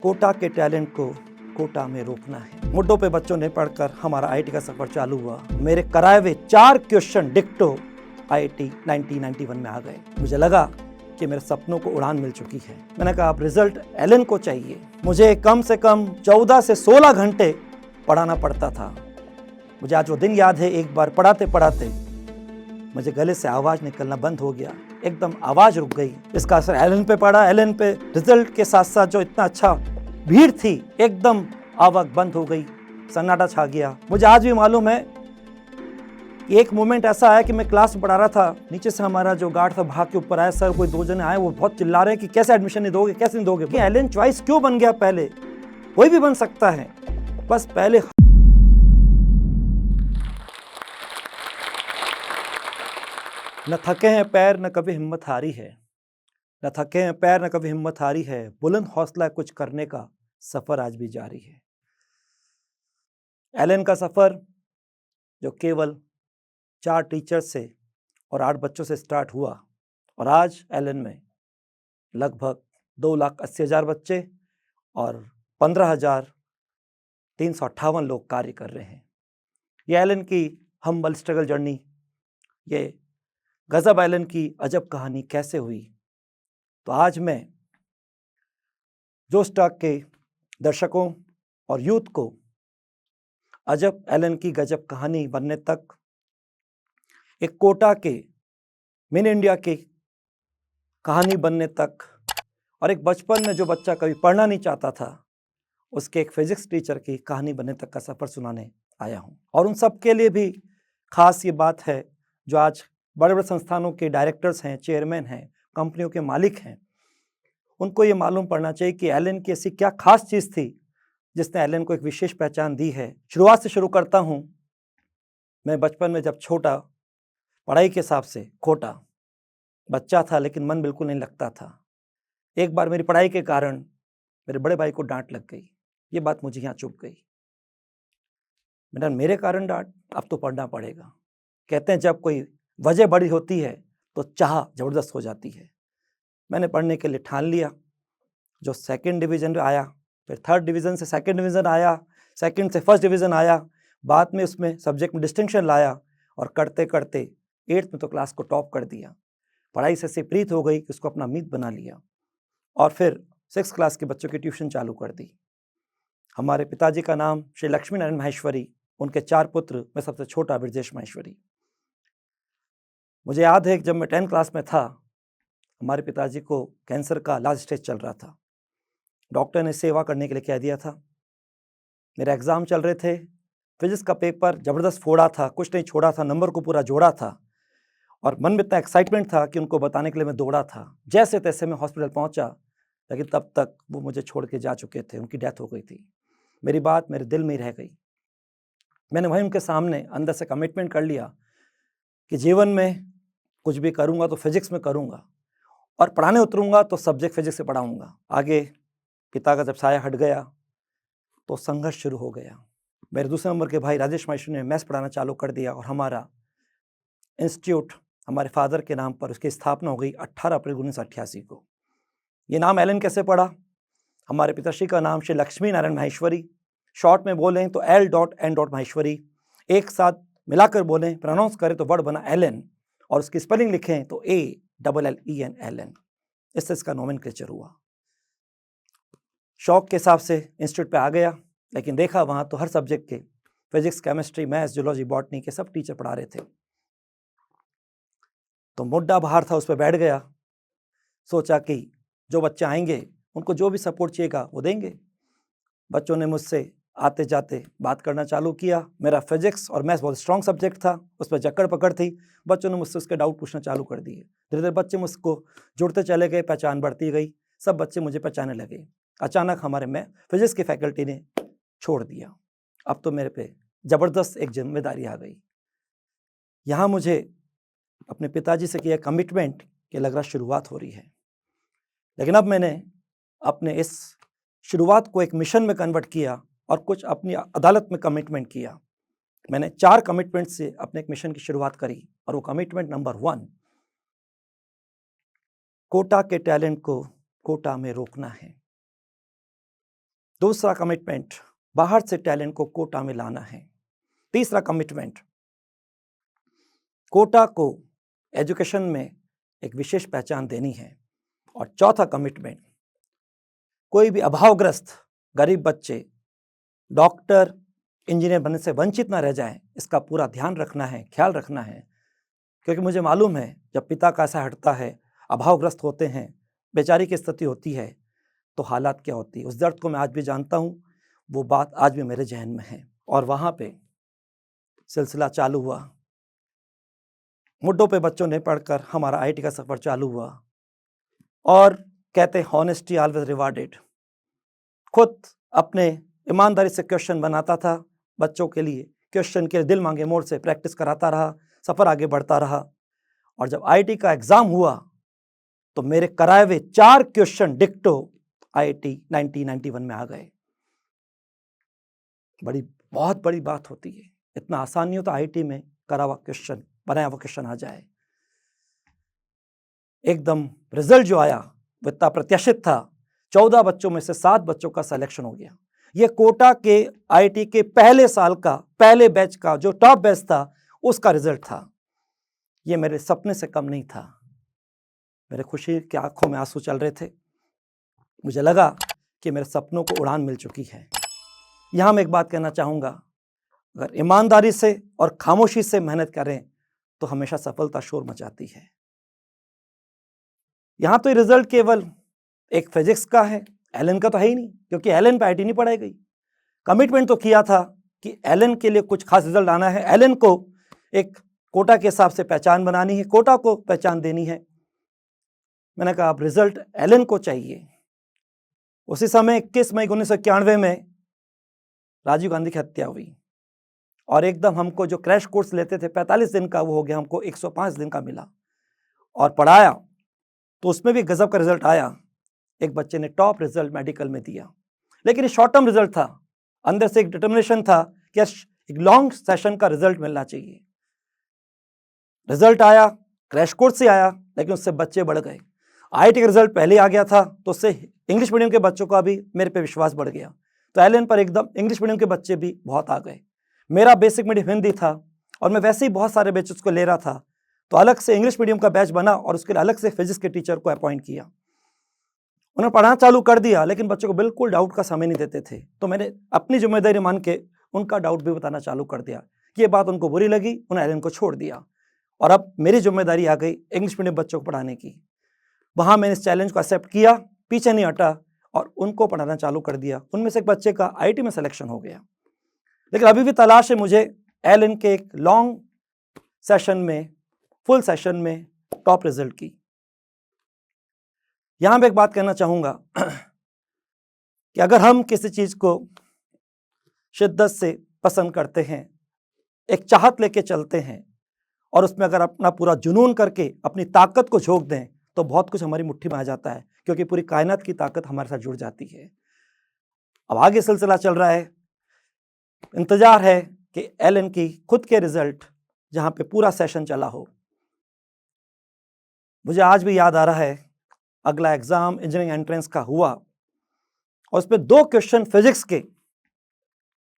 कोटा के टैलेंट को कोटा में रोकना है। मुद्दों पे बच्चों ने पढ़कर हमारा आईआईटी का सफर चालू हुआ। मेरे कराए हुए 4 क्वेश्चन डिक्टो आईआईटी 1991 में आ गए। मुझे लगा कि मेरे सपनों को उड़ान मिल चुकी है। मैंने कहा अब रिजल्ट एलन को चाहिए। मुझे कम से कम 14 से 16 घंटे पढ़ाना पड़ता था। मुझे आज वो दिन याद है, एक बार पढ़ाते पढ़ाते मुझे गले से आवाज़ निकलना बंद हो गया, एकदम आवाज़ रुक गई। इसका असर एलन पे पड़ा। एलन पे रिजल्ट के साथ साथ जो इतना अच्छा भीड़ थी, एकदम आवाज़ बंद हो गई, सन्नाटा छा गया। मुझे आज भी मालूम है कि एक मोमेंट ऐसा आया कि मैं क्लास में पढ़ा रहा था, नीचे से हमारा जो गार्ड था भाग के ऊपर आया, सर कोई 2 जने आए, वो बहुत चिल्ला रहे हैं कि कैसे एडमिशन नहीं दोगे, कैसे नहीं दोगे। एलन चॉइस क्यों बन गया? पहले कोई भी बन सकता है, बस पहले न थके हैं पैर न कभी हिम्मत हारी है, न थके हैं पैर न कभी हिम्मत हारी है, बुलंद हौसला कुछ करने का सफर आज भी जारी है। एलन का सफर जो केवल 4 टीचर्स से और 8 बच्चों से स्टार्ट हुआ, और आज एलन में लगभग 2,80,000 बच्चे और 15,358 लोग कार्य कर रहे हैं। ये एलन की हम्बल स्ट्रगल जर्नी, ये गजब एलन की अजब कहानी कैसे हुई। तो आज मैं जोश टॉक के दर्शकों और यूथ को अजब एलन की गजब कहानी बनने तक, एक कोटा के मिन इंडिया की कहानी बनने तक, और एक बचपन में जो बच्चा कभी पढ़ना नहीं चाहता था उसके एक फिजिक्स टीचर की कहानी बनने तक का सफ़र सुनाने आया हूँ। और उन सब के लिए भी खास ये बात है जो आज बड़े बड़े संस्थानों के डायरेक्टर्स हैं, चेयरमैन हैं, कंपनियों के मालिक हैं, उनको ये मालूम पड़ना चाहिए कि एलन की ऐसी क्या खास चीज़ थी जिसने एलन को एक विशेष पहचान दी है। शुरुआत से शुरू करता हूँ। मैं बचपन में जब छोटा, पढ़ाई के हिसाब से खोटा बच्चा था, लेकिन मन बिल्कुल नहीं लगता था। एक बार मेरी पढ़ाई के कारण मेरे बड़े भाई को डांट लग गई। ये बात मुझे यहाँ चुभ गई। बेटा मेरे कारण डांट, अब तो पढ़ना पड़ेगा। कहते हैं जब कोई वजह बड़ी होती है तो चाह ज़बरदस्त हो जाती है। मैंने पढ़ने के लिए ठान लिया। जो 2nd डिवीज़न आया, फिर 3rd डिवीज़न से 2nd डिवीज़न आया, 2nd से 1st डिवीज़न आया, बाद में उसमें सब्जेक्ट में डिस्टिंक्शन लाया, और करते करते 8th में तो क्लास को टॉप कर दिया। पढ़ाई से ऐसी प्रीत हो गई कि उसको अपना मीत बना लिया, और फिर 6th क्लास के बच्चों की ट्यूशन चालू कर दी। हमारे पिताजी का नाम श्री लक्ष्मी नारायण माहेश्वरी, उनके 4 पुत्र, मैं सबसे छोटा ब्रजेश माहेश्वरी। मुझे याद है कि जब मैं 10th क्लास में था, हमारे पिताजी को कैंसर का लास्ट स्टेज चल रहा था। डॉक्टर ने सेवा करने के लिए कह दिया था। मेरे एग्ज़ाम चल रहे थे, फिजिक्स का पेपर ज़बरदस्त फोड़ा था, कुछ नहीं छोड़ा था, नंबर को पूरा जोड़ा था, और मन में इतना एक्साइटमेंट था कि उनको बताने के लिए मैं दौड़ा था। जैसे तैसे मैं हॉस्पिटल पहुंचा, लेकिन तब तक वो मुझे छोड़ के जा चुके थे, उनकी डेथ हो गई थी। मेरी बात मेरे दिल में ही रह गई। मैंने वहीं उनके सामने अंदर से कमिटमेंट कर लिया कि जीवन में कुछ भी करूँगा तो फिजिक्स में करूँगा, और पढ़ाने उतरूँगा तो सब्जेक्ट फिजिक्स से पढ़ाऊँगा। आगे पिता का जब साया हट गया तो संघर्ष शुरू हो गया। मेरे दूसरे नंबर के भाई राजेश माहेश्वरी ने मैथ्स पढ़ाना चालू कर दिया, और हमारा इंस्टीट्यूट हमारे फादर के नाम पर, उसकी स्थापना हो गई 18 अप्रैल 1988 को। ये नाम एलन कैसे पड़ा? हमारे पिताश्री का नाम श्री लक्ष्मी नारायण माहेश्वरी, शॉर्ट में बोलें तो L.N. माहेश्वरी, एक साथ मिलाकर बोलें, प्रोनाउंस करें तो वर्ड बना एलन, और उसकी स्पेलिंग लिखें तो ALLEN एलन। इससे इसका नोमेनक्लेचर हुआ। शौक के हिसाब से इंस्टीट्यूट पे आ गया, लेकिन देखा वहाँ तो हर सब्जेक्ट के, physics, chemistry, maths, zoology, botany के सब टीचर पढ़ा रहे थे। तो मुद्दा बाहर था, उस पर बैठ गया। सोचा कि जो बच्चे आएंगे उनको जो भी सपोर्ट चाहिएगा वो देंगे। बच्चों ने मुझसे आते जाते बात करना चालू किया। मेरा फिजिक्स और मैथ्स बहुत स्ट्रॉन्ग सब्जेक्ट था, उस पर जकड़ पकड़ थी। बच्चों ने मुझसे उसके डाउट पूछना चालू कर दिए। धीरे धीरे बच्चे मुझको जुड़ते चले गए, पहचान बढ़ती गई, सब बच्चे मुझे पहचानने लगे। अचानक हमारे में फिजिक्स की फैकल्टी ने छोड़ दिया। अब तो मेरे पे ज़बरदस्त एक जिम्मेदारी आ गई। यहाँ मुझे अपने पिताजी से किया कमिटमेंट कि लग रहा शुरुआत हो रही है, लेकिन अब मैंने अपने इस शुरुआत को एक मिशन में कन्वर्ट किया, और कुछ अपनी अदालत में कमिटमेंट किया। मैंने 4 कमिटमेंट से अपने एक मिशन की शुरुआत करी, और वो कमिटमेंट नंबर 1, कोटा के टैलेंट को कोटा में रोकना है। दूसरा कमिटमेंट, बाहर से टैलेंट को कोटा में लाना है। तीसरा कमिटमेंट, कोटा को एजुकेशन में एक विशेष पहचान देनी है। और चौथा कमिटमेंट, कोई भी अभावग्रस्त गरीब बच्चे डॉक्टर इंजीनियर बनने से वंचित ना रह जाएं, इसका पूरा ध्यान रखना है, ख्याल रखना है। क्योंकि मुझे मालूम है जब पिता का ऐसा हटता है, अभावग्रस्त होते हैं, बेचारी की स्थिति होती है, तो हालात क्या होती है। उस दर्द को मैं आज भी जानता हूँ, वो बात आज भी मेरे जहन में है। और वहाँ पे सिलसिला चालू हुआ, मुड्ढों पे बच्चों ने पढ़कर हमारा आईटी का सफ़र चालू हुआ। और कहते हॉनेस्टी ऑलवेज रिवार्डेड। खुद अपने ईमानदारी से क्वेश्चन बनाता था बच्चों के लिए, क्वेश्चन के दिल मांगे मोड़ से प्रैक्टिस कराता रहा, सफ़र आगे बढ़ता रहा। और जब आईटी का एग्ज़ाम हुआ तो मेरे कराए हुए 4 क्वेश्चन डिक्टो आईटी 1991 में आ गए। बहुत बड़ी बात होती है, इतना आसान नहीं होता आईटी में करा हुआ क्वेश्चन, बनाया हुआ क्वेश्चन आ जाए। एकदम रिजल्ट जो आया वो इतना प्रत्याशित था, 14 बच्चों में से 7 बच्चों का सिलेक्शन हो गया। ये कोटा के आईटी के पहले साल का, पहले बैच का जो टॉप बैच था, उसका रिजल्ट था। ये मेरे सपने से कम नहीं था। मेरे खुशी की आंखों में आंसू चल रहे थे। मुझे लगा कि मेरे सपनों को उड़ान मिल चुकी है। यहाँ मैं एक बात कहना चाहूँगा, अगर ईमानदारी से और खामोशी से मेहनत करें तो हमेशा सफलता शोर मचाती है। यहाँ तो ये रिजल्ट केवल एक फिजिक्स का है, एलन का तो है ही नहीं, क्योंकि एलन पे आईटी नहीं पढ़ाई गई। कमिटमेंट तो किया था कि एलन के लिए कुछ खास रिजल्ट आना है, एलन को एक कोटा के हिसाब से पहचान बनानी है, कोटा को पहचान देनी है। मैंने कहा अब रिजल्ट एलन को चाहिए। उसी समय 21 मई 1991 में राजीव गांधी की हत्या हुई और एकदम हमको जो क्रैश कोर्स लेते थे 45 दिन का, वो हो गया हमको 105 दिन का मिला। और पढ़ाया तो उसमें भी गजब का रिजल्ट आया। एक बच्चे ने टॉप रिजल्ट मेडिकल में दिया, लेकिन ये शॉर्ट टर्म रिजल्ट था। अंदर से एक डिटर्मिनेशन था कि एक लॉन्ग सेशन का रिजल्ट मिलना चाहिए। रिजल्ट आया, क्रैश कोर्स से आया, लेकिन उससे बच्चे बढ़ गए। आईटी का रिजल्ट पहले आ गया था तो उससे इंग्लिश मीडियम के बच्चों का भी मेरे पे विश्वास बढ़ गया। तो एलन पर एकदम इंग्लिश मीडियम के बच्चे भी बहुत आ गए। मेरा बेसिक मीडियम हिंदी था और मैं वैसे ही बहुत सारे बैचेस को ले रहा था, तो अलग से इंग्लिश मीडियम का बैच बना और उसके लिए अलग से फिजिक्स के टीचर को अपॉइंट किया। उन्होंने पढ़ाना चालू कर दिया, लेकिन बच्चों को बिल्कुल डाउट का समय नहीं देते थे। तो मैंने अपनी जिम्मेदारी मान के उनका डाउट भी बताना चालू कर दिया। ये बात उनको बुरी लगी, उन्होंने एलन को छोड़ दिया और अब मेरी जिम्मेदारी आ गई इंग्लिश मीडियम बच्चों को पढ़ाने की। वहाँ मैंने इस चैलेंज को एक्सेप्ट किया, पीछे नहीं हटा और उनको पढ़ाना चालू कर दिया। उनमें से एक बच्चे का आईटी में सिलेक्शन हो गया, लेकिन अभी भी तलाश है मुझे एलन के एक लॉन्ग सेशन में, फुल सेशन में टॉप रिजल्ट की। यहाँ मैं एक बात कहना चाहूँगा कि अगर हम किसी चीज़ को शिद्दत से पसंद करते हैं, एक चाहत लेके चलते हैं और उसमें अगर अपना पूरा जुनून करके अपनी ताकत को झोंक दें तो बहुत कुछ हमारी मुट्ठी में आ जाता है, क्योंकि पूरी कायनात की ताकत हमारे साथ जुड़ जाती है। अब आगे सिलसिला चल रहा है, इंतजार है कि एलन की खुद के रिजल्ट जहाँ पे पूरा सेशन चला हो। मुझे आज भी याद आ रहा है, अगला एग्जाम इंजीनियरिंग एंट्रेंस का हुआ और उसमें 2 क्वेश्चन फिजिक्स के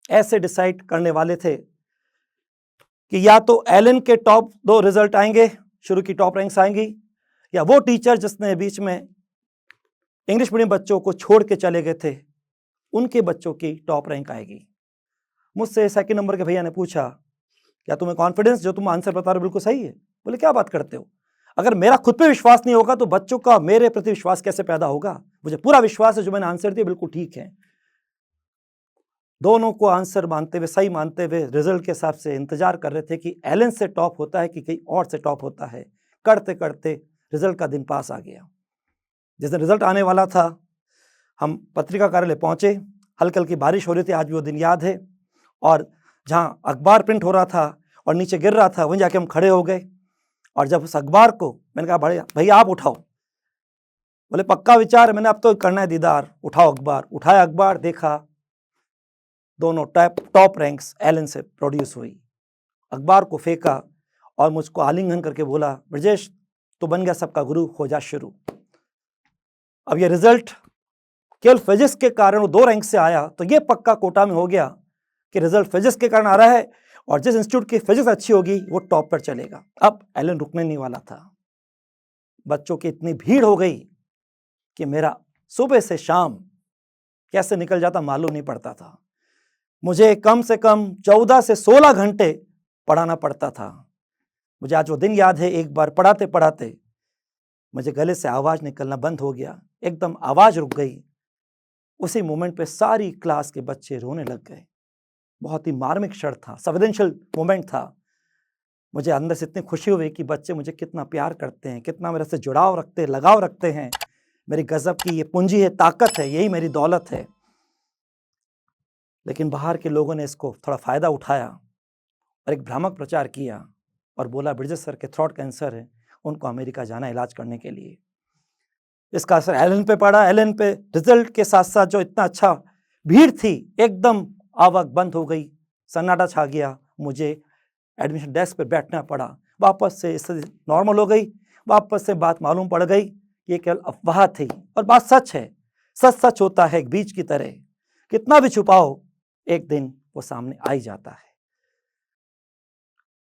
ऐसे डिसाइड करने वाले थे कि या तो एलन के टॉप 2 रिजल्ट आएंगे, शुरू की टॉप रैंक्स आएंगी, या वो टीचर जिसने बीच में इंग्लिश मीडियम बच्चों को छोड़ के चले गए थे, उनके बच्चों की टॉप रैंक आएगी। मुझसे सेकंड नंबर के भैया ने पूछा, क्या तुम्हें कॉन्फिडेंस, जो तुम आंसर बता रहे हो बिल्कुल सही है? बोले क्या बात करते हो, अगर मेरा खुद पे विश्वास नहीं होगा तो बच्चों का मेरे प्रति विश्वास कैसे पैदा होगा? मुझे पूरा विश्वास है जो मैंने आंसर दिया बिल्कुल ठीक है। दोनों को आंसर मानते हुए, सही मानते हुए रिजल्ट के हिसाब से इंतजार कर रहे थे कि एलन से टॉप होता है कि कहीं और से टॉप होता है। करते करते रिजल्ट का दिन पास आ गया। जिस दिन रिजल्ट आने वाला था, हम पत्रिका कार्यालय पहुंचे, हल्की हल्की बारिश हो रही थी, आज भी वो दिन याद है। और जहाँ अखबार प्रिंट हो रहा था और नीचे गिर रहा था, वहीं जाके हम खड़े हो गए। और जब उस अखबार को मैंने कहा, भैया आप उठाओ। बोले पक्का विचार है? मैंने अब तो करना है दीदार, उठाओ अखबार। उठाया अखबार, देखा दोनों टॉप रैंक्स एलन से प्रोड्यूस हुई। अखबार को फेंका और मुझको आलिंगन करके बोला, ब्रजेश तो बन गया सबका गुरु, हो जा शुरू। अब ये रिजल्ट केवल फिजिक्स के कारण वो 2 रैंक से आया तो ये पक्का कोटा में हो गया कि रिजल्ट फिजिक्स के कारण आ रहा है और जिस इंस्टीट्यूट की फिजिक्स अच्छी होगी वो टॉप पर चलेगा। अब एलन रुकने नहीं वाला था। बच्चों की इतनी भीड़ हो गई कि मेरा सुबह से शाम कैसे निकल जाता मालूम नहीं पड़ता था। मुझे कम से कम 14 से 16 घंटे पढ़ाना पड़ता था। मुझे आज वो दिन याद है, एक बार पढ़ाते पढ़ाते मुझे गले से आवाज़ निकलना बंद हो गया, एकदम आवाज़ रुक गई। उसी मोमेंट पे सारी क्लास के बच्चे रोने लग गए। बहुत ही मार्मिक क्षण था, संवेदनशील मोमेंट था। मुझे अंदर से इतनी खुशी हुई कि बच्चे मुझे कितना प्यार करते हैं, कितना मेरे से जुड़ाव रखते हैं, लगाव रखते हैं। मेरी गजब की ये पूंजी है, ताकत है, यही मेरी दौलत है। लेकिन बाहर के लोगों ने इसको थोड़ा फ़ायदा उठाया और एक भ्रामक प्रचार किया और बोला ब्रिजेश सर के थ्रोट कैंसर है, उनको अमेरिका जाना इलाज करने के लिए। इसका असर एलन पे पड़ा। एलन पे रिजल्ट के साथ साथ जो इतना अच्छा भीड़ थी, एकदम आवक बंद हो गई, सन्नाटा छा गया। मुझे एडमिशन डेस्क पे बैठना पड़ा। वापस से स्थिति नॉर्मल हो गई। वापस से बात मालूम पड़ गई ये केवल अफवाह थी और बात सच है। सच सच होता है एक बीज की तरह, कितना भी छुपाओ एक दिन वो सामने आ ही जाता है।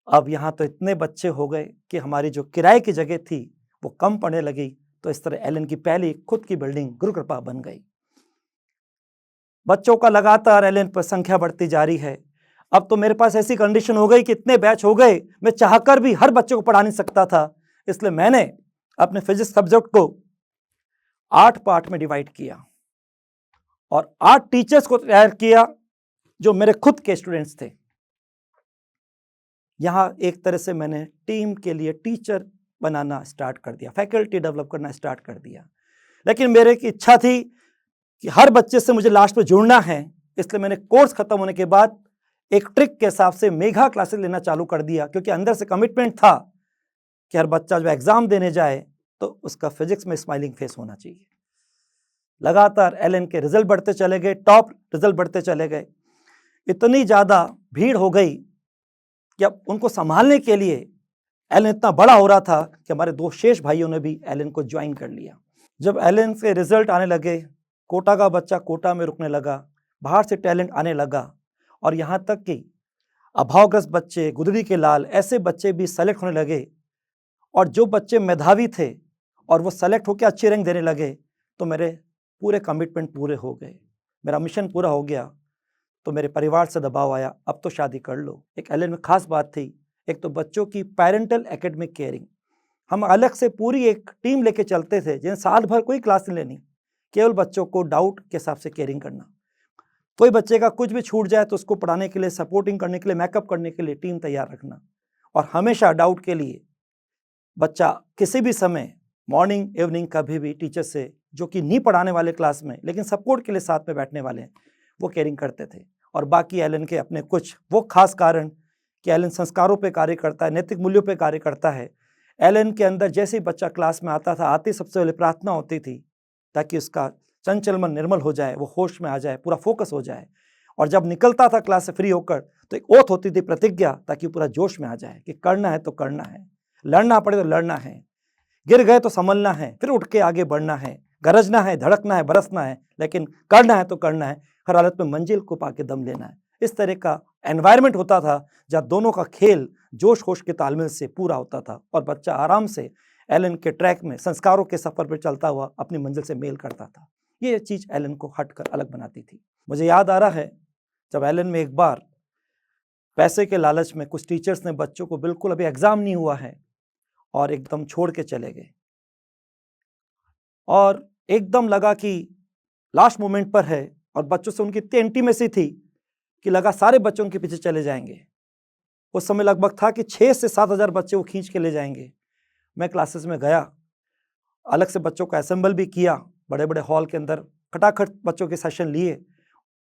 अब यहाँ तो इतने बच्चे हो गए कि हमारी जो किराए की जगह थी वो कम पड़ने लगी। तो इस तरह एलन की पहली खुद की बिल्डिंग गुरु कृपा बन गई। बच्चों का लगातार एलन पर संख्या बढ़ती जा रही है। अब तो मेरे पास ऐसी कंडीशन हो गई कि इतने बैच हो गए, मैं चाहकर भी हर बच्चे को पढ़ा नहीं सकता था। इसलिए मैंने अपने फिजिक्स सब्जेक्ट को 8 पार्ट में डिवाइड किया और 8 टीचर्स को तैयार किया जो मेरे खुद के स्टूडेंट्स थे। यहां एक तरह से मैंने टीम के लिए टीचर बनाना स्टार्ट कर दिया, फैकल्टी डेवलप करना स्टार्ट कर दिया। लेकिन मेरे की इच्छा थी कि हर बच्चे से मुझे लास्ट में जुड़ना है। इसलिए मैंने कोर्स खत्म होने के बाद एक ट्रिक के हिसाब से मेगा क्लासेस लेना चालू कर दिया, क्योंकि अंदर से कमिटमेंट था कि हर बच्चा जो एग्जाम देने जाए तो उसका फिजिक्स में स्माइलिंग फेस होना चाहिए। लगातार एलन के रिजल्ट बढ़ते चले गए, टॉप रिजल्ट बढ़ते चले गए। इतनी ज़्यादा भीड़ हो गई कि अब उनको संभालने के लिए एलन इतना बड़ा हो रहा था कि हमारे 2 शेष भाइयों ने भी एलन को ज्वाइन कर लिया। जब एलन से रिजल्ट आने लगे, कोटा का बच्चा कोटा में रुकने लगा, बाहर से टैलेंट आने लगा और यहाँ तक कि अभावग्रस्त बच्चे, गुदड़ी के लाल, ऐसे बच्चे भी सेलेक्ट होने लगे। और जो बच्चे मेधावी थे और वो सेलेक्ट होकर अच्छे रैंक देने लगे तो मेरे पूरे कमिटमेंट पूरे हो गए, मेरा मिशन पूरा हो गया। तो मेरे परिवार से दबाव आया, अब तो शादी कर लो। एक एलन में खास बात थी, एक तो बच्चों की पेरेंटल एकेडमिक केयरिंग। हम अलग से पूरी एक टीम लेके चलते थे जिन्हें साल भर कोई क्लास नहीं लेनी, केवल बच्चों को डाउट के हिसाब से केयरिंग करना। कोई बच्चे का कुछ भी छूट जाए तो उसको पढ़ाने के लिए, सपोर्टिंग करने के लिए, मैकअप करने के लिए टीम तैयार रखना। और हमेशा डाउट के लिए बच्चा किसी भी समय, मॉर्निंग इवनिंग, कभी भी टीचर से, जो कि नहीं पढ़ाने वाले क्लास में लेकिन सपोर्ट के लिए साथ में बैठने वाले हैं, वो केयरिंग करते थे। और बाकी एलन के अपने कुछ वो खास कारण कि एलन संस्कारों पे कार्य करता है, नैतिक मूल्यों पे कार्य करता है। एलन के अंदर जैसे ही बच्चा क्लास में आता था, आते सबसे पहले प्रार्थना होती थी ताकि उसका चंचल मन निर्मल हो जाए, वो होश में आ जाए, पूरा फोकस हो जाए। और जब निकलता था क्लास से फ्री होकर तो एक ओथ होती थी, प्रतिज्ञा, ताकि पूरा जोश में आ जाए कि करना है तो करना है, लड़ना पड़े तो लड़ना है, गिर गए तो संभलना है, फिर उठ के आगे बढ़ना है, गरजना है, धड़कना है, बरसना है, लेकिन करना है तो करना है, हर हालत में मंजिल को पाके दम लेना है। इस तरह का एनवायरनमेंट होता था जहाँ दोनों का खेल जोश होश के तालमेल से पूरा होता था और बच्चा आराम से एलन के ट्रैक में, संस्कारों के सफर पर चलता हुआ अपनी मंजिल से मेल करता था। ये चीज़ एलन को हटकर अलग बनाती थी। मुझे याद आ रहा है जब एलन में एक बार पैसे के लालच में कुछ टीचर्स ने बच्चों को, बिल्कुल अभी एग्जाम नहीं हुआ है और एकदम छोड़ के चले गए, और एकदम लगा कि लास्ट मोमेंट पर है और बच्चों से उनकी इतनी इंटीमेसी थी कि लगा सारे बच्चों के पीछे चले जाएंगे। उस समय लगभग था कि 6 से 7 हज़ार बच्चे वो खींच के ले जाएंगे। मैं क्लासेस में गया, अलग से बच्चों को असेंबल भी किया, बड़े बड़े हॉल के अंदर खटाखट बच्चों के सेशन लिए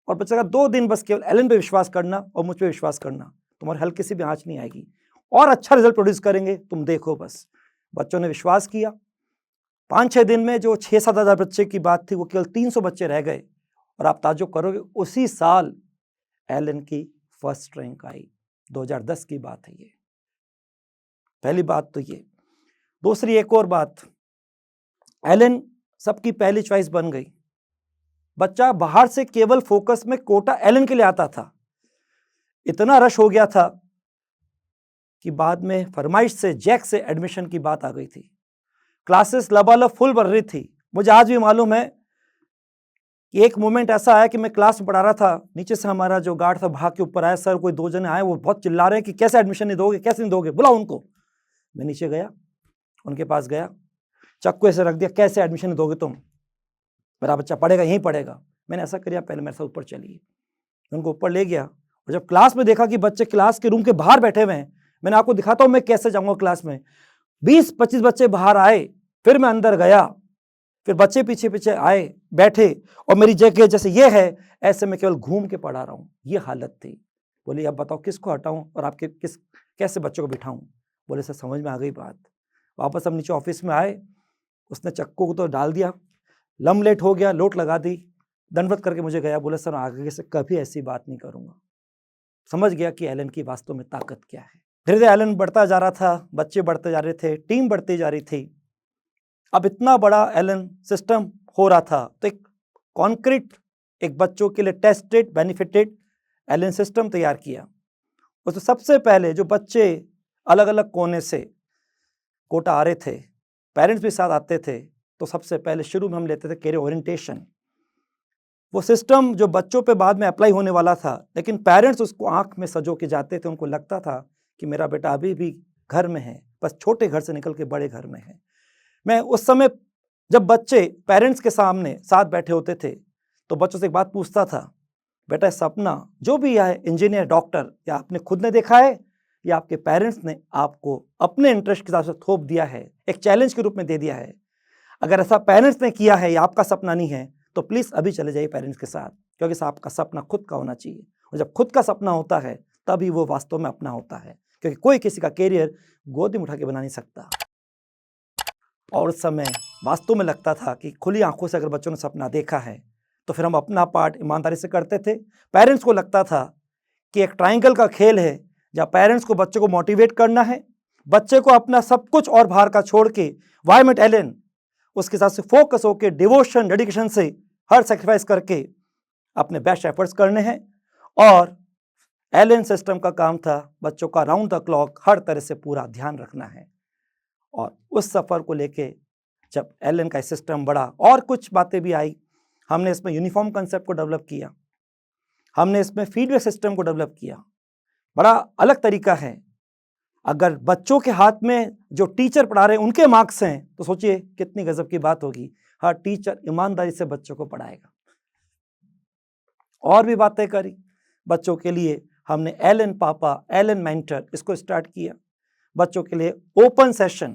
और बच्चा का 2 दिन बस केवल एलन पे विश्वास करना और मुझ पे विश्वास करना, तुम्हारे हल्की सी भी आँच नहीं आएगी और अच्छा रिजल्ट प्रोड्यूस करेंगे, तुम देखो बस। बच्चों ने विश्वास किया। 5-6 दिन में जो 6-7 हज़ार बच्चे की बात थी वो केवल 300 बच्चे रह गए और आप ताज्जुब करोगे उसी साल एलन की फर्स्ट रैंक आई। 2010 की बात है ये। पहली बात तो ये। दूसरी एक और बात, एलन सबकी पहली चॉइस बन गई। बच्चा बाहर से केवल फोकस में कोटा एलन के लिए आता था। इतना रश हो गया था कि बाद में फरमाइश से जैक से एडमिशन की बात आ गई थी। क्लासेस लबालब फुल भर रही थी। मुझे आज भी मालूम है कि एक मोमेंट ऐसा आया कि मैं क्लास में पढ़ा रहा था, नीचे से हमारा जो गार्ड था भाग के ऊपर आया, सर कोई 2 जने आए, वो बहुत चिल्ला रहे हैं कि कैसे एडमिशन नहीं दोगे, कैसे नहीं दोगे, बुलाओ उनको। मैं नीचे गया, उनके पास गया, चाकू ऐसे रख दिया, कैसे एडमिशन नहीं दोगे तुम, मेरा बच्चा पढ़ेगा यहीं पढ़ेगा। मैंने ऐसा किया, पहले मेरे साथ ऊपर चलिए, उनको ऊपर ले गया। और जब क्लास में देखा कि बच्चे क्लास के रूम के बाहर बैठे हुए हैं, मैंने आपको दिखाता हूँ मैं कैसे जाऊँगा क्लास में। 20-25 बच्चे बाहर आए, फिर मैं अंदर गया, फिर बच्चे पीछे पीछे आए, बैठे, और मेरी जगह जैसे ये है ऐसे मैं केवल घूम के पढ़ा रहा हूँ। ये हालत थी। बोली अब बताओ किसको हटाऊं और आपके कैसे बच्चों को बिठाऊं। बोले सर समझ में आ गई बात। वापस हम नीचे ऑफिस में आए, उसने चक्कू को तो डाल दिया, लम लेट हो गया, लोट लगा दी, दंडवत करके मुझे गया। बोले सर आगे से कभी ऐसी बात नहीं करूँगा। समझ गया कि एलन की वास्तव में ताकत क्या है। धीरे धीरे एलन बढ़ता जा रहा था, बच्चे बढ़ते जा रहे थे, टीम बढ़ती जा रही थी। अब इतना बड़ा एलन सिस्टम हो रहा था, तो एक कॉन्क्रीट, एक बच्चों के लिए टेस्टेड बेनिफिटेड एलन सिस्टम तैयार किया। उसमें सबसे पहले जो बच्चे अलग अलग कोने से कोटा आ रहे थे, पेरेंट्स भी साथ आते थे, तो सबसे पहले शुरू में हम लेते थे कैरियर ओरिएंटेशन। वो सिस्टम जो बच्चों पे बाद में अप्लाई होने वाला था, लेकिन पेरेंट्स उसको आंख में सजो के जाते थे। उनको लगता था कि मेरा बेटा अभी भी घर में है, बस छोटे घर से निकल के बड़े घर में है। मैं उस समय जब बच्चे पेरेंट्स के सामने साथ बैठे होते थे तो बच्चों से एक बात पूछता था, बेटा सपना जो भी है इंजीनियर, डॉक्टर, या आपने खुद ने देखा है या आपके पेरेंट्स ने आपको अपने इंटरेस्ट के हिसाब से थोप दिया है, एक चैलेंज के रूप में दे दिया है? अगर ऐसा पेरेंट्स ने किया है या आपका सपना नहीं है तो प्लीज़ अभी चले जाइए पेरेंट्स के साथ, क्योंकि आपका सपना खुद का होना चाहिए। और जब खुद का सपना होता है तभी वो वास्तव में अपना होता है, क्योंकि कोई किसी का कैरियर गोदी में उठा के बना नहीं सकता। और उस समय वास्तव में लगता था कि खुली आंखों से अगर बच्चों ने सपना देखा है तो फिर हम अपना पार्ट ईमानदारी से करते थे। पेरेंट्स को लगता था कि एक ट्रायंगल का खेल है जहाँ पेरेंट्स को बच्चे को मोटिवेट करना है, बच्चे को अपना सब कुछ और बाहर का छोड़ के वाई मेट एलन उसके साथ से फोकस होकर डिवोशन, डेडिकेशन से हर सेक्रीफाइस करके अपने बेस्ट एफर्ट्स करने हैं। और एलन सिस्टम का काम था बच्चों का राउंड द क्लॉक हर तरह से पूरा ध्यान रखना है। और उस सफ़र को लेके जब एलन का सिस्टम बढ़ा और कुछ बातें भी आई, हमने इसमें यूनिफॉर्म कंसेप्ट को डेवलप किया, हमने इसमें फीडबैक सिस्टम को डेवलप किया। बड़ा अलग तरीका है। अगर बच्चों के हाथ में जो टीचर पढ़ा रहे हैं उनके मार्क्स हैं तो सोचिए कितनी गजब की बात होगी। हर टीचर ईमानदारी से बच्चों को पढ़ाएगा। और भी बातें करी बच्चों के लिए। हमने एलन पापा, एलन मेंटर इसको स्टार्ट किया बच्चों के लिए। ओपन सेशन,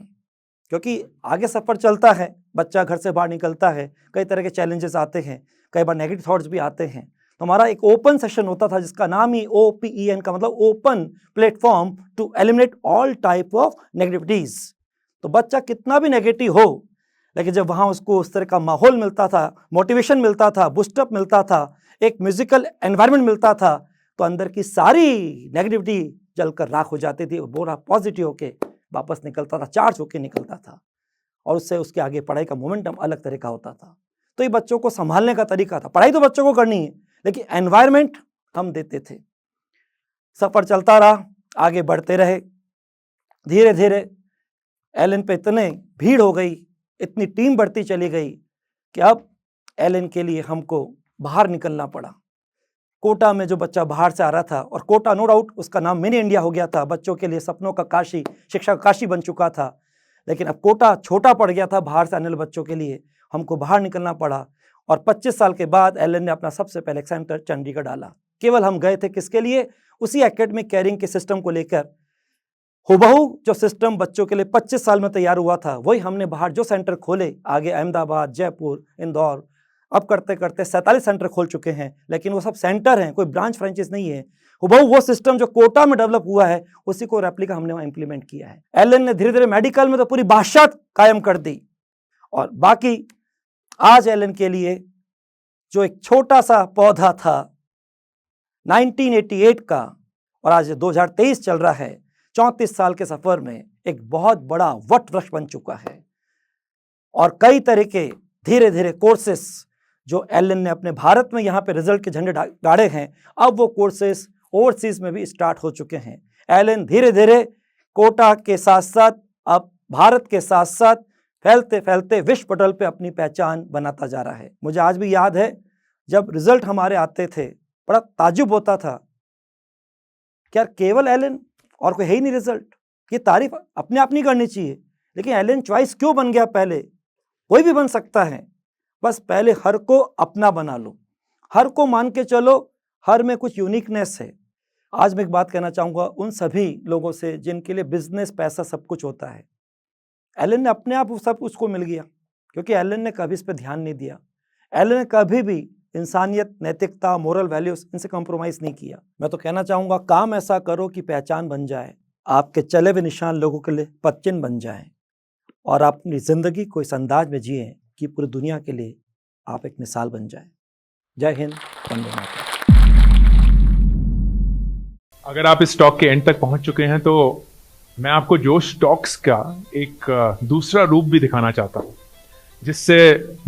क्योंकि आगे सफ़र चलता है, बच्चा घर से बाहर निकलता है, कई तरह के चैलेंजेस आते हैं, कई बार नेगेटिव थॉट्स भी आते हैं, तो हमारा एक ओपन सेशन होता था जिसका नाम ही OPEN का मतलब open platform to eliminate all type of negativities. तो बच्चा कितना भी नेगेटिव हो, लेकिन जब वहाँ उसको उस तरह का माहौल मिलता था, मोटिवेशन मिलता था, बूस्टअप मिलता था, एक म्यूजिकल एनवायरनमेंट मिलता था, तो अंदर की सारी नेगेटिविटी जलकर राख हो जाती थी और बोरा पॉजिटिव होके वापस निकलता था, चार्ज होके निकलता था, और उससे उसके आगे पढ़ाई का मोमेंटम अलग तरह का होता था। तो ये बच्चों को संभालने का तरीका था। पढ़ाई तो बच्चों को करनी है, लेकिन एनवायरनमेंट हम देते थे। सफ़र चलता रहा, आगे बढ़ते रहे। धीरे धीरे एलन पे इतने भीड़ हो गई, इतनी टीम बढ़ती चली गई कि अब एलन के लिए हमको बाहर निकलना पड़ा। कोटा में जो बच्चा बाहर से आ रहा था, और कोटा नो डाउट उसका नाम मिनी इंडिया हो गया था, बच्चों के लिए सपनों का काशी, शिक्षा का काशी बन चुका था, लेकिन अब कोटा छोटा पड़ गया था बाहर से आने वाले बच्चों के लिए। हमको बाहर निकलना पड़ा, और 25 साल के बाद एलन ने अपना सबसे पहले सेंटर चंडीगढ़ डाला। केवल हम गए थे किसके लिए? उसी एकेडमिक कैरिंग के सिस्टम को लेकर। हुबहू जो सिस्टम बच्चों के लिए 25 साल में तैयार हुआ था, वही हमने बाहर जो सेंटर खोले, आगे अहमदाबाद, जयपुर, इंदौर, अब करते करते 47 सेंटर खोल चुके हैं, लेकिन वो सब सेंटर हैं, कोई ब्रांच फ्रेंचाइज नहीं है। हुबहू वो सिस्टम जो कोटा में डेवलप हुआ है उसी को रेप्लिका हमने वहाँ इंप्लीमेंट किया है। एलन ने धीरे धीरे मेडिकल में तो पूरी बादशाहत कायम कर दी, और बाकी आज एलन के लिए जो एक छोटा सा पौधा था 1988 का, और आज 2023 चल रहा है, 34 साल के सफर में एक बहुत बड़ा वट वृक्ष बन चुका है। और कई तरह के धीरे धीरे कोर्सेस जो एलन ने अपने भारत में यहाँ पे रिजल्ट के झंडे गाड़े हैं, अब वो कोर्सेस ओवरसीज में भी स्टार्ट हो चुके हैं। एलन धीरे धीरे कोटा के साथ साथ अब भारत के साथ साथ फैलते फैलते विश्व पटल पे अपनी पहचान बनाता जा रहा है। मुझे आज भी याद है जब रिजल्ट हमारे आते थे, बड़ा ताजुब होता था, क्या केवल एलन और कोई है ही नहीं रिजल्ट। ये तारीफ अपने आप नहीं करनी चाहिए, लेकिन एलन चॉइस क्यों बन गया? पहले कोई भी बन सकता है, बस पहले हर को अपना बना लो, हर को मान के चलो, हर में कुछ यूनिकनेस है। आज मैं एक बात कहना चाहूँगा उन सभी लोगों से जिनके लिए बिजनेस, पैसा सब कुछ होता है। एलन ने अपने आप सब उसको मिल गया, क्योंकि एलन ने कभी इस पर ध्यान नहीं दिया। एलन ने कभी भी इंसानियत, नैतिकता, मोरल वैल्यूज इनसे कॉम्प्रोमाइज़ नहीं किया। मैं तो कहना चाहूँगा काम ऐसा करो कि पहचान बन जाए, आपके चले हुए निशान लोगों के लिए पदचिन्ह बन जाए, और आप अपनी ज़िंदगी को इस अंदाज में जिए कि पूरी दुनिया के लिए आप एक मिसाल बन जाए। जय हिंद, वंदे मातरम। अगर आप इस टॉक के एंड तक पहुंच चुके हैं तो मैं आपको जोश टॉक्स का एक दूसरा रूप भी दिखाना चाहता हूं, जिससे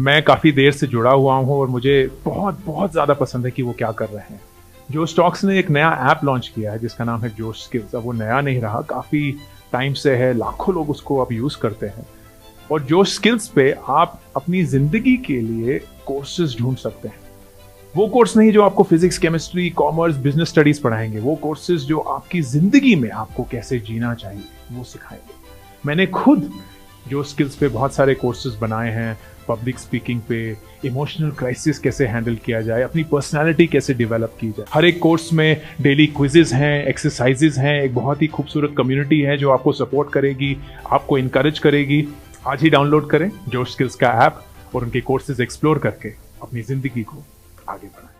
मैं काफ़ी देर से जुड़ा हुआ हूं और मुझे बहुत बहुत ज़्यादा पसंद है कि वो क्या कर रहे हैं। जोश टॉक्स ने एक नया ऐप लॉन्च किया है जिसका नाम है जोश स्किल्स। अब वो नया नहीं रहा, काफ़ी टाइम से है, लाखों लोग उसको अब यूज़ करते हैं। और जोश स्किल्स पे आप अपनी ज़िंदगी के लिए कोर्सेज ढूंढ सकते हैं। वो कोर्स नहीं जो आपको physics, chemistry, commerce, business studies पढ़ाएंगे, वो कोर्सेज जो आपकी जिंदगी में आपको कैसे जीना चाहिए वो सिखाएंगे। मैंने खुद जो स्किल्स पे बहुत सारे कोर्सेज बनाए हैं, पब्लिक स्पीकिंग पे, इमोशनल क्राइसिस कैसे हैंडल किया जाए, अपनी पर्सनालिटी कैसे डेवलप की जाए। हर एक कोर्स में डेली क्विजेज हैं, एक्सरसाइजेज हैं, एक बहुत ही खूबसूरत कम्युनिटी है जो आपको सपोर्ट करेगी, आपको इनकरेज करेगी। आज ही डाउनलोड करें जोश स्किल्स का ऐप और उनके कोर्सेज एक्सप्लोर करके अपनी जिंदगी को आगे बढ़ाएं।